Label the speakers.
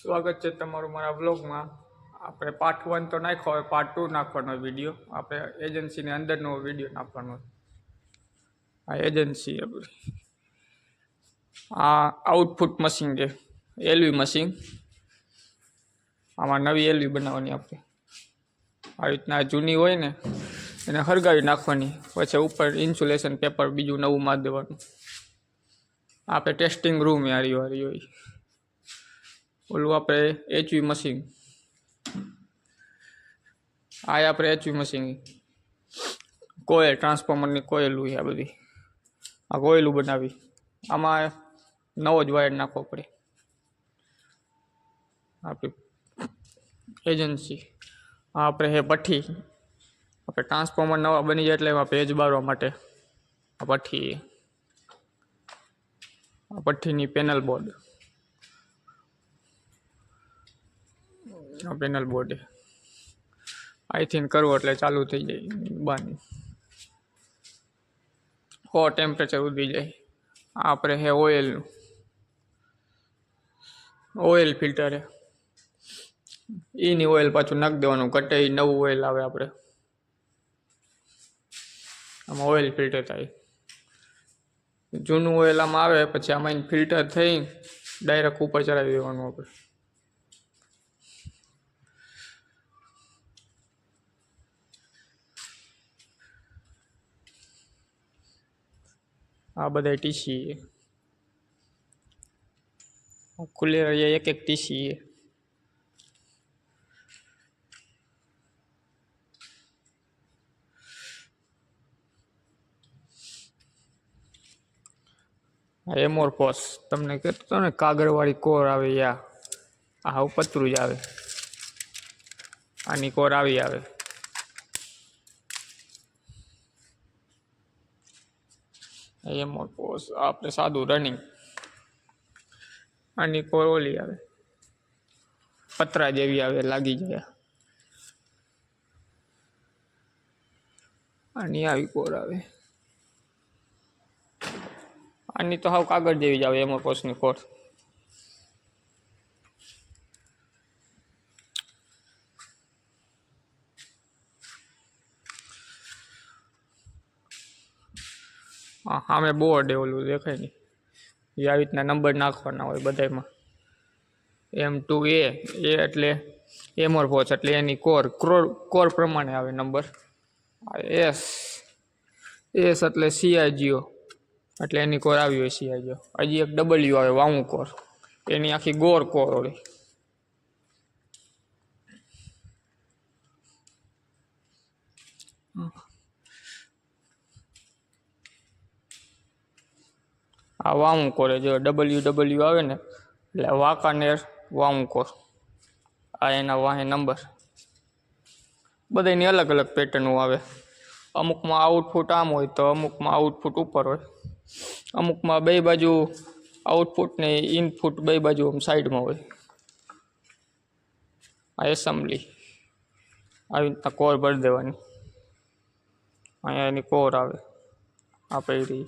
Speaker 1: સ્વાગત છે તમારું મારા વ્લોગમાં। આપણે પાર્ટ 1 તો નાખ્યો, હવે પાર્ટ 2 નાખવાનો વિડીયો। આપણે એજન્સીની અંદરનો વિડીયો નાખવાનો। આ એજન્સી આ આઉટપુટ મશીન છે, એલવી મશીન। આમાં નવી એલવી બનાવવાની આપણે। આ રીતના જૂની હોય ને એને હળગાવી નાખવાની, પછી ઉપર ઇન્સ્યુલેશન પેપર બીજું નવું મારી દેવાનું। આપણે ટેસ્ટિંગ રૂમ હારી હોય। ઓલું આપણે એચવી મશીન, આ આપણે એચવી મશીન કોયલ ટ્રાન્સફોર્મરની કોયલું છે આ બધી। આ કોયલું બનાવી, આમાં નવો જ વાયર નાખવો પડે। આપણી એજન્સી આ આપણે હે ભઠ્ઠી। આપણે ટ્રાન્સફોર્મર નવા બની જાય એટલે એમાં ભેજ બારવા માટે આ ભઠ્ઠી, આ ભઠ્ઠીની પેનલ બોર્ડ, આ પેનલ બોર્ડ અહીંથી કરવો એટલે ચાલુ થઈ જાય બાની, 100 ટેમ્પરેચર ઉડી જાય। આ આપણે હે ઓઇલનું ઓઇલ ફિલ્ટર, એની ઓઇલ પાછું નાખી દેવાનું, ઘટે નવું ઓઇલ આવે આપણે આમાં ઓઇલ ફિલ્ટર થાય। જૂનું ઓઇલ આમાં આવે, પછી આમાં ફિલ્ટર થઈ ડાયરેક્ટ ઉપર ચડાવી દેવાનું આપણે। આ બધા ટીસી ખુલ્લે રહીએ, એક એક ટીસી। એમોરફોસ તમને કહેતો હતો ને, કાગળવાળી કોર આવે, આ પતરું જ આવે, આની કોર આવી આવે। એમોરફોસ આપણે સાદું રનિંગ, આની કોર ઓલી આવે, પતરા જેવી આવે, લાગી જાય। આની આવી કોર આવે, આની તો હાવ કાગળ જેવી જ આવે એમોરફોસની કોર। હા સામે બોર્ડ ઓલું દેખાય ને, એ આવી રીતના નંબર નાખવાના હોય બધામાં। M2A એટલે એમોરફોસ એટલે એની કોર પ્રમાણે આવે નંબર। S એટલે CIGO એટલે એની કોર આવી હોય CIGO। હજી એક W આવે વાઉં કોર, એની આખી ગોર કોર હોય। આ વાઉં કોરે જો WW આવે ને એટલે વાંકાનેર વાઉં કોર। આ એના વાહે નંબર, બધાની અલગ અલગ પેટર્ન આવે। અમુકમાં આઉટપુટ આમ હોય તો અમુકમાં આઉટપુટ ઉપર હોય, અમુકમાં બે બાજુ આઉટપુટ ને ઇનપુટ બે બાજુ સાઈડમાં હોય। આ એસેમ્બલી આવી રીતના કોર ભરી દેવાની, અહીંયા એની કોર આવે આ પડી।